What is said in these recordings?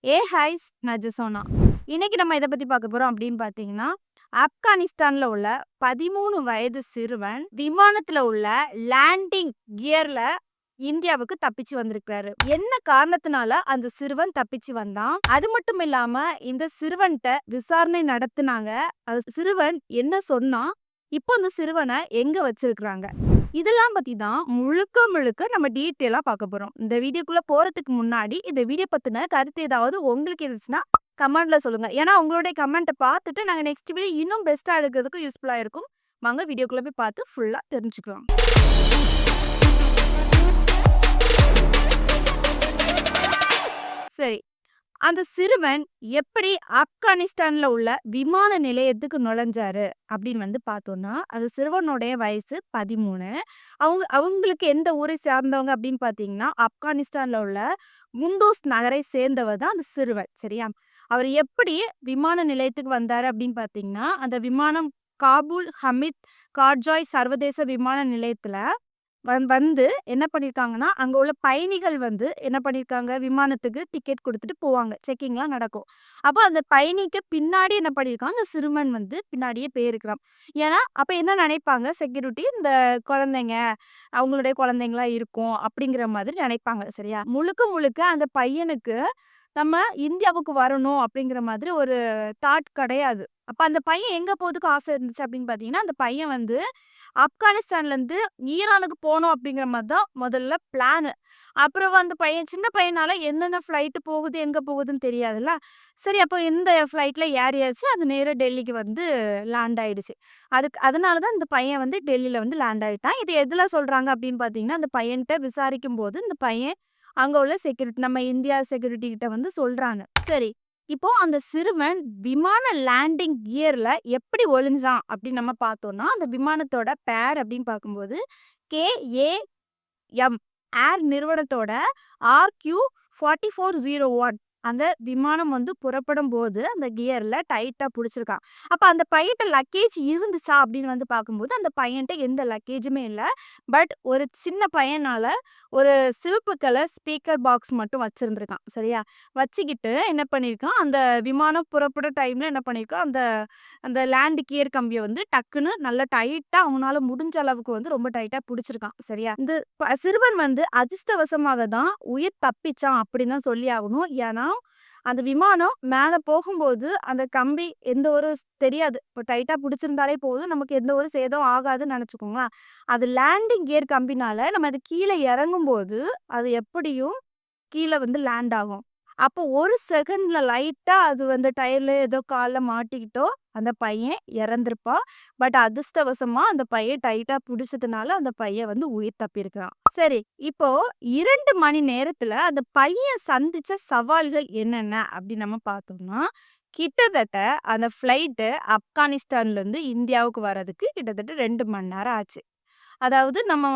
Highs நஜசோனா. இன்னைக்கு நம்ம எத பத்தி பார்க்க போறோம் அப்படின்னு பார்த்தீங்கன்னா, ஆப்கானிஸ்தான்ல உள்ள 13 வயது சிறுவன் விமானத்துல உள்ள லேண்டிங் கியர்ல இந்தியாவுக்கு தப்பிச்சு வந்திருக்காரு. என்ன காரணத்தினால அந்த சிறுவன் தப்பிச்சு வந்தான்? அது மட்டும் இல்லாம இந்த சிறுவன்ட்ட விசாரணை நடத்துனாங்க. அந்த சிறுவன் என்ன சொன்னான்? இப்போ அந்த சிறுவன எங்க வச்சிருக்காங்க? இதெல்லாம் பத்தி தான் முழுக்க முழுக்க நம்ம டீட்டெயிலா பார்க்க போறோம். இந்த வீடியோக்குள்ள போறதுக்கு முன்னாடி இந்த வீடியோ பத்தின கருத்து ஏதாவது உங்களுக்கு இருந்துச்சுன்னா கமெண்ட்ல சொல்லுங்க. ஏன்னா உங்களுடைய கமெண்ட்ட பார்த்துட்டு நாங்க நெக்ஸ்ட் வீடியோ இன்னும் பெஸ்ட்டா எடுக்கிறதுக்கு யூஸ்ஃபுல்லா இருக்கும். வாங்க வீடியோக்குள்ள போய் பார்த்து ஃபுல்லா தெரிஞ்சுக்கலாம். சரி. அந்த சிறுவன் எப்படி ஆப்கானிஸ்தான்ல உள்ள விமான நிலையத்துக்கு நுழைஞ்சாரு அப்படின்னு பார்த்தோம்னா, அந்த சிறுவனுடைய வயசு 13. அவங்களுக்கு எந்த ஊரை சார்ந்தவங்க அப்படின்னு பார்த்தீங்கன்னா, ஆப்கானிஸ்தான்ல உள்ள குண்டூஸ் நகரை சேர்ந்தவர் தான் அந்த சிறுவன். சரியா? அவர் எப்படி விமான நிலையத்துக்கு வந்தாரு அப்படின்னு பார்த்தீங்கன்னா, அந்த விமானம் காபூல் ஹமீத் கார்ஜாய் சர்வதேச விமான நிலையத்துல வந்து என்ன பண்ணியிருக்காங்கன்னா, அங்க உள்ள பயணிகள் என்ன பண்ணியிருக்காங்க, விமானத்துக்கு டிக்கெட் குடுத்துட்டு போவாங்க. செக்கிங்லாம் நடக்கும். அப்ப அந்த பயணிக்கு பின்னாடி என்ன பண்ணியிருக்கான், அந்த சிறுவன் பின்னாடியே போயிருக்கிறான். ஏன்னா, அப்ப என்ன நினைப்பாங்க செக்யூரிட்டி, இந்த குழந்தைங்க, அவங்களுடைய குழந்தைங்களா இருக்கும் அப்படிங்கிற மாதிரி நினைப்பாங்க. சரியா? முழுக்க முழுக்க அந்த பையனுக்கு நம்ம இந்தியாவுக்கு வரணும் அப்படிங்கிற மாதிரி ஒரு தாட் கிடையாது. அப்ப அந்த பையன் எங்க போறதுக்கு ஆசை இருந்துச்சு அப்படின்னு பார்த்தீங்கன்னா, அந்த பையன் ஆப்கானிஸ்தான்லேருந்து ஈரானுக்கு போணும் அப்படிங்கிற மாதிரி தான் முதல்ல பிளானு. அப்புறம் அந்த பையன் சின்ன பையனால எந்தெந்த ஃப்ளைட்டு போகுது, எங்க போகுதுன்னு தெரியாதுல்ல. சரி அப்போ இந்த ஃப்ளைட்ல ஏறியாச்சு. அது நேரா டெல்லிக்கு லேண்ட் ஆயிடுச்சு. அதனால தான் இந்த பையன் டெல்லியில லேண்ட் ஆயிட்டான். இது எதுல சொல்றாங்க அப்படின்னு பார்த்தீங்கன்னா, அந்த பையன்ட்ட விசாரிக்கும்போது இந்த பையன் அங்க உள்ள செக்யூரிட்டி நம்ம இந்தியா செக்யூரிட்டி கிட்ட சொல்றாங்க. சரி. இப்போ அந்த சிறுவன் விமான லேண்டிங் கியர்ல எப்படி ஒளிஞ்சான் அப்படின்னு நம்ம பார்த்தோம்னா, அந்த விமானத்தோட பேர் அப்படின்னு பார்க்கும்போது KAM ஏர் நிறுவனத்தோட RQ4401 அந்த விமானம் புறப்படும்போது அந்த கியர்ல டைட்டா புடிச்சிருக்கான். அப்ப அந்த பையன்ட்ட லக்கேஜ் இருந்துச்சா அப்படின்னு பார்க்கும்போது, அந்த பையன்ட்ட எந்த லக்கேஜுமே இல்ல. பட் ஒரு சின்ன பையனால ஒரு சிவப்பு கலர் ஸ்பீக்கர் பாக்ஸ் மட்டும் வச்சிருந்திருக்கான். சரியா? வச்சுக்கிட்டு என்ன பண்ணியிருக்கான், அந்த விமானம் புறப்பட டைம்ல என்ன பண்ணியிருக்கான், அந்த அந்த லேண்ட் கியர் கம்பிய டக்குன்னு நல்லா டைட்டா அவனால முடிஞ்ச அளவுக்கு ரொம்ப டைட்டா புடிச்சிருக்கான். சரியா? இந்த சிறுவன் அதிர்ஷ்டவசமாக தான் உயிர் தப்பிச்சான் அப்படின்னு தான் சொல்லி ஆகணும். ஏன்னா, அந்த விமானம் மேல போகும்போது அந்த கம்பி எந்த ஒரு தெரியாது. இப்போ டைட்டா புடிச்சிருந்தாலே போதும். நமக்கு எந்த ஒரு சேதம் ஆகாதுன்னு நெனச்சுக்கோங்களேன். அது லேண்டிங் கியர் கம்பினால நம்ம அது கீழ இறங்கும்போது, அது எப்படியும் கீழ லேண்ட் ஆகும். அப்போ ஒரு செகண்ட்ல லைட்டா அது டயர்ல ஏதோ கால்ல மாட்டிக்கிட்டோ, அந்த பையன் இறந்திருப்பான். பட் அதிர்ஷ்டவசமா அந்த பையன் டைட்டா புடிச்சதுனால அந்த பையன் உயிர் தப்பியிருக்கிறான். சரி, இப்போ 2 மணி நேரத்துல அந்த பையன் சந்திச்ச சவால்கள் என்னென்ன அப்படின்னு நம்ம பார்த்தோம்னா, கிட்டத்தட்ட அந்த ஃப்ளைட்டு ஆப்கானிஸ்தான்லேருந்து இந்தியாவுக்கு வர்றதுக்கு கிட்டத்தட்ட 2 மணி நேரம் ஆச்சு. அதாவது நம்ம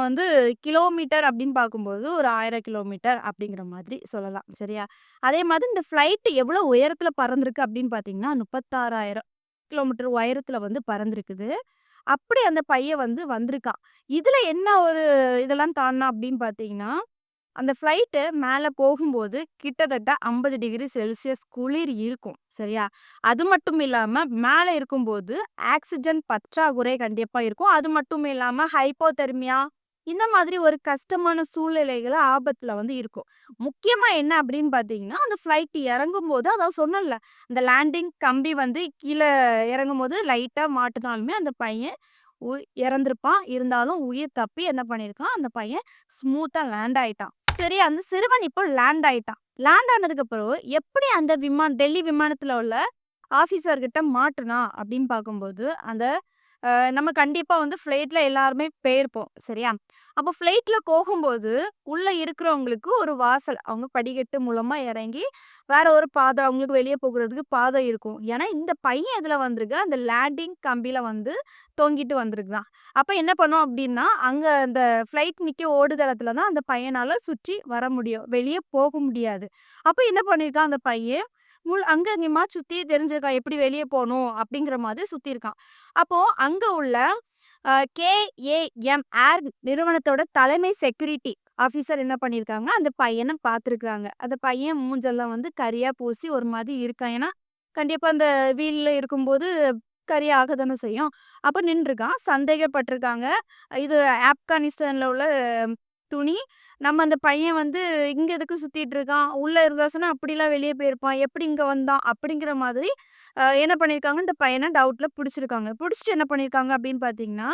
கிலோமீட்டர் அப்படின்னு பார்க்கும்போது ஒரு 1000 கிலோமீட்டர் அப்படிங்கிற மாதிரி சொல்லலாம். சரியா? அதே மாதிரி இந்த ஃப்ளைட் எவ்வளோ உயரத்துல பறந்திருக்கு அப்படின்னு பார்த்தீங்கன்னா, 36,000 கிலோமீட்டர் உயரத்துல பறந்திருக்குது. அப்படி அந்த பையன் வந்திருக்கான். இதுல என்ன ஒரு இதெல்லாம் தாண்டுனான் அப்படின்னு பார்த்தீங்கன்னா, அந்த ஃப்ளைட்டு மேல போகும்போது கிட்டத்தட்ட 50 டிகிரி செல்சியஸ் குளிர் இருக்கும். சரியா? அது மட்டும் இல்லாம மேல இருக்கும்போது ஆக்ஸிஜன் பற்றாக்குறை கண்டிப்பா இருக்கும். அது மட்டும் இல்லாம ஹைப்போதெர்மியா இந்த மாதிரி ஒரு கஷ்டமான சூழ்நிலைகள ஆபத்துல இருக்கும். முக்கியமா என்ன அப்படின்னு பார்த்தீங்கன்னா, அந்த ஃப்ளைட் இறங்கும்போது அதான் சொன்னேன்ல, அந்த லேண்டிங் கம்பி கீழ இறங்கும்போது லைட்டா மாட்டுனாலுமே அந்த பையன் இறந்திருப்பான். இருந்தாலும் உயிர் தப்பி என்ன பண்ணியிருக்கான், அந்த பையன் ஸ்மூத்தா லேண்ட் ஆயிட்டான். சரி, அந்த சிறுவன் இப்போ லேண்ட் ஆயிட்டான். லேண்ட் ஆனதுக்கப்புறம் எப்படி அந்த டெல்லி விமானத்துல உள்ள ஆஃபீசர் கிட்ட மாட்டுனான் அப்படின்னு பார்க்கும்போது, அந்த நம்ம கண்டிப்பா ஃப்ளைட்ல எல்லாருமே போயிருப்போம். சரியா? அப்போ ஃப்ளைட்ல போகும்போது, உள்ள இருக்கிறவங்களுக்கு ஒரு வாசல். அவங்க படிக்கட்டு மூலமா இறங்கி, வேற ஒரு பாதை அவங்களுக்கு வெளிய போகுறதுக்கு பாதை இருக்கும். ஏன்னா, இந்த பையன் எதுல வந்திருக்கான், அந்த லேண்டிங் கம்பியில தொங்கிட்டு வந்திருக்கான். அப்ப என்ன பண்ணோம் அப்டின்னா, அங்க அந்த ஃப்ளைட் நிக்க ஓடுதளத்துல தான் அந்த பையனால சுற்றி வர முடியும். வெளிய போக முடியாது. அப்ப என்ன பண்ணியிருக்கான் அந்த பையன், அங்க இங்கேயுமா சுத்தி தெரிஞ்சிருக்கான். எப்படி வெளிய போணும் அப்படிங்கிற மாதிரி சுத்தியிருக்கான். அப்போ அங்க உள்ள KAM ஏர் நிறுவனத்தோட தலைமை செக்யூரிட்டி ஆஃபீசர் என்ன பண்ணியிருக்காங்க, அந்த பையன பார்த்துருக்காங்க. அந்த பையன் மூஞ்செல்லாம் வந்து கரியா பூசி ஒரு மாதிரி இருக்கான். ஏன்னா, கண்டிப்பா அந்த வீல்ல இருக்கும்போது கரி ஆக தானே செய்யும். அப்ப நின்றுருக்கான். சந்தேகப்பட்டுருக்காங்க. இது ஆப்கானிஸ்தான்ல உள்ள துணி. நம்ம அந்த பையன் வந்து இங்க எதுக்கு சுத்திட்டு இருக்கான்? உள்ள இருந்தாச்சுன்னா அப்படிலாம் வெளிய போயிருப்பான். எப்படி இங்க வந்தான்? அப்படிங்கிற மாதிரி என்ன பண்ணியிருக்காங்க, இந்த பையன டவுட்ல புடிச்சிருக்காங்க. புடிச்சுட்டு என்ன பண்ணியிருக்காங்க அப்படின்னு பார்த்தீங்கன்னா,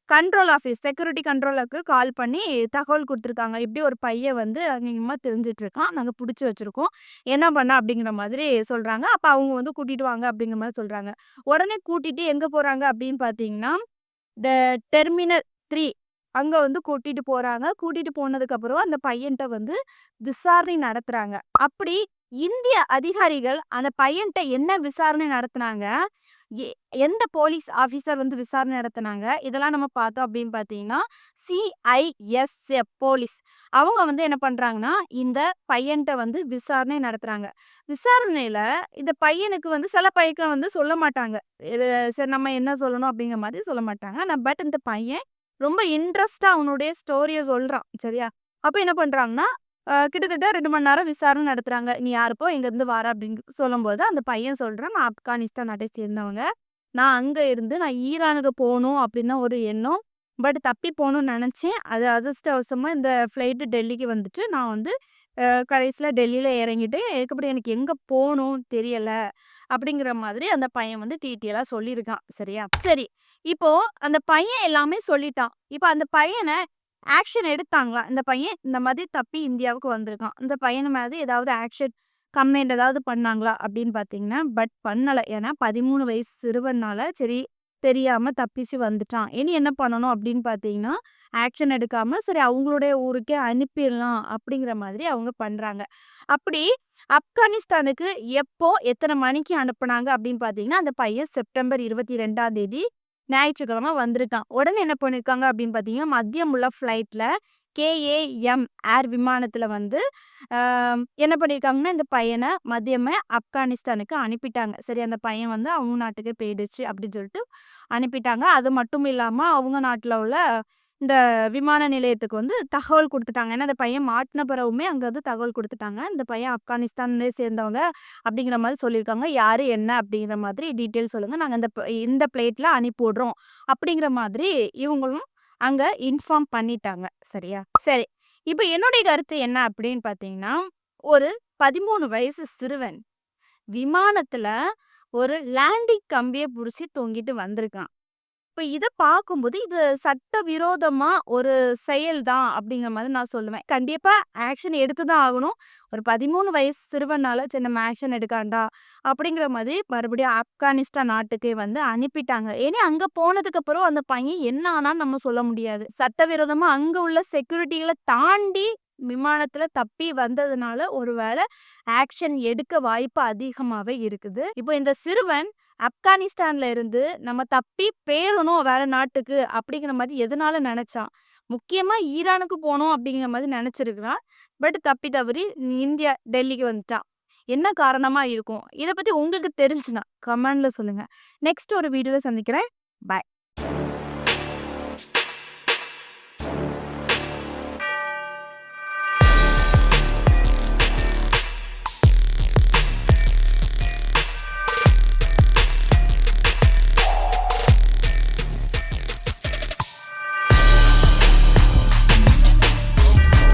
கண்ட்ரோல் ஆஃபீஸ் செக்யூரிட்டி கண்ட்ரோலுக்கு கால் பண்ணி தகவல் குடுத்துருக்காங்க. இப்படி ஒரு பையன் வந்து அங்கேயுமா திரிஞ்சுட்டு இருக்கான். நாங்க புடிச்சு வச்சிருக்கோம். என்ன பண்ண அப்படிங்கிற மாதிரி சொல்றாங்க. அப்ப அவங்க வந்து கூட்டிட்டு வாங்க அப்படிங்கிற மாரி சொல்றாங்க. உடனே கூட்டிட்டு எங்க போறாங்க அப்படின்னு பார்த்தீங்கன்னா, ட டெர்மினல் 3 அங்க வந்து கூட்டிட்டு போறாங்க. கூட்டிட்டு போனதுக்கப்புறம் அந்த பையன்ட்ட வந்து விசாரணை நடத்துறாங்க. அப்படி இந்திய அதிகாரிகள் அந்த பையன்ட்ட என்ன விசாரணை நடத்துனாங்க? எ எந்த போலீஸ் ஆஃபீசர் வந்து விசாரணை நடத்துனாங்க? இதெல்லாம் நம்ம பார்த்தோம் அப்படின்னு பார்த்தீங்கன்னா, சிஐஎஸ்எஃப் போலீஸ். அவங்க வந்து என்ன பண்றாங்கன்னா, இந்த பையன்ட்ட வந்து விசாரணை நடத்துறாங்க. விசாரணையில இந்த பையனுக்கு வந்து சில பையன் வந்து சொல்ல மாட்டாங்க. இது சரி நம்ம என்ன சொல்லணும் அப்படிங்கிற மாதிரி சொல்ல மாட்டாங்க. பட் இந்த பையன் ரொம்ப இன்ட்ரெஸ்ட்டா அவனுடைய ஸ்டோரிய சொல்றான். சரியா? அப்ப என்ன பண்றாங்கன்னா, கிட்டத்தட்ட 2 மணி நேரம் விசாரணை நடத்துறாங்க. "நீ யாருப்பா? எங்கேருந்து வார?" அப்படின்னு சொல்லும்போது, அந்த பையன் சொல்றான், "நான் ஆப்கானிஸ்தான் நாட்டை சேர்ந்தவங்க. நான் அங்க இருந்து நான் ஈரானுக்கு போணும் அப்படின்னு தான் ஒரு எண்ணம். பட் தப்பி போணும்னு நெனச்சேன். அது அதிர்ஷ்டவசமா இந்த ஃப்ளைட்டு டெல்லிக்கு வந்துட்டு, நான் வந்து கடைசியில டெல்லியில இறங்கிட்டேன். அதுக்கப்புறம் எனக்கு எங்க போணும் தெரியல." அப்படிங்கிற மாதிரி அந்த பையன் வந்து டீட்டெயிலா சொல்லியிருக்கான். சரியா? சரி. இப்போ அந்த பையன் எல்லாமே சொல்லிட்டான். இப்ப அந்த பையன ஆக்ஷன் எடுத்தாங்களா? இந்த பையன் இந்த மாதிரி தப்பி இந்தியாவுக்கு வந்திருக்கான். இந்த பையன் மாதிரி ஏதாவது ஆக்ஷன் கம்ப்ளைண்ட் ஏதாவது பண்ணாங்களா? அப்படின்னு பார்த்தீங்கன்னா, பட் பண்ணல. ஏன்னா 13 வயசு சிறுவன்னால சரி தெரியாம தப்பிச்சு வந்துட்டான். இனி என்ன பண்ணணும் அப்படின்னு பார்த்தீங்கன்னா, ஆக்ஷன் எடுக்காம சரி அவங்களுடைய ஊருக்கே அனுப்பிடலாம் அப்படிங்கிற மாதிரி அவங்க பண்றாங்க. அப்படி ஆப்கானிஸ்தானுக்கு எப்போ, எத்தன மணிக்கு அனுப்புனாங்க அப்படின்னு பார்த்தீங்கன்னா, அந்த பையன் செப்டம்பர் 22ஆம் தேதி ஞாயிற்றுக்கிழமை வந்திருக்கான். உடனே என்ன பண்ணியிருக்காங்க அப்படின்னு பார்த்தீங்கன்னா, மதியம் உள்ள ஃப்ளைட்ல கேஏஎம் ஏர் விமானத்தில வந்து அ என்ன பண்ணியிருக்காங்கன்னா, இந்த பையன மதியமே ஆப்கானிஸ்தானுக்கு அனுப்பிட்டாங்க. சரி அந்த பையன் வந்து அவங்க நாட்டுக்கே போயிடுச்சு அப்படின்னு சொல்லிட்டு அனுப்பிட்டாங்க. அது மட்டும் இல்லாம அவங்க நாட்டுல உள்ள இந்த விமான நிலையத்துக்கு வந்து தகவல் குடுத்துட்டாங்க. ஏன்னா, அந்த பையன் மாட்டுன பிறகுமே அங்க வந்து தகவல் குடுத்துட்டாங்க. இந்த பையன் ஆப்கானிஸ்தான்லே சேர்ந்தவங்க அப்படிங்கிற மாரி சொல்லியிருக்காங்க. யாரு, என்ன அப்படிங்கிற மாதிரி டீட்டெயில் சொல்லுங்க. நாங்க இந்த பிளேட்ல அனுப்பி விடுறோம். அப்படிங்கிற மாதிரி இவங்களும் அங்க இன்ஃபார்ம் பண்ணிட்டாங்க. சரியா? சரி. இப்ப என்னுடைய கருத்து என்ன அப்படின்னு பார்த்தீங்கன்னா, ஒரு 13 வயசு சிறுவன் விமானத்துல ஒரு லேண்டிங் கம்பிய புடிச்சு தொங்கிட்டு வந்திருக்கான். இப்ப இத பார்க்கும்போது, இது சட்டவிரோதமா ஒரு செயல் தான் அப்படிங்கிற மாதிரி நான் சொல்லுவேன். கண்டிப்பா ஆக்ஷன் எடுத்து தான் ஆகணும். ஒரு 13 வயசு சிறுவனால சரி நம்ம ஆக்ஷன் எடுக்காண்டா அப்படிங்கிற மாதிரி மறுபடியும் ஆப்கானிஸ்தான் நாட்டுக்கே வந்து அனுப்பிட்டாங்க. ஏன்னா அங்க போனதுக்கப்புறம் அந்த பையன் என்ன ஆனான்னு நம்ம சொல்ல முடியாது. சட்டவிரோதமா அங்க உள்ள செக்யூரிட்டிகள தாண்டி விமானத்துல தப்பி வந்ததுனால ஒருவேள ஆக்ஷன் எடுக்க வாய்ப்பு அதிகமாவே இருக்குது. இப்போ இந்த சிறுவன் ஆப்கானிஸ்தான்ல இருந்து நம்ம தப்பி பேரணும் வேற நாட்டுக்கு அப்படிங்கிற மாதிரி எதனால நினைச்சான்? முக்கியமா ஈரானுக்கு போணும் அப்படிங்கிற மாதிரி நினைச்சிருக்கிறான். பட் தப்பி தவறி இந்தியா டெல்லிக்கு வந்துட்டான். என்ன காரணமா இருக்கும்? இத பத்தி உங்களுக்கு தெரிஞ்சுனா கமெண்ட்ல சொல்லுங்க. நெக்ஸ்ட் ஒரு வீடியோல சந்திக்கிறேன். பாய்.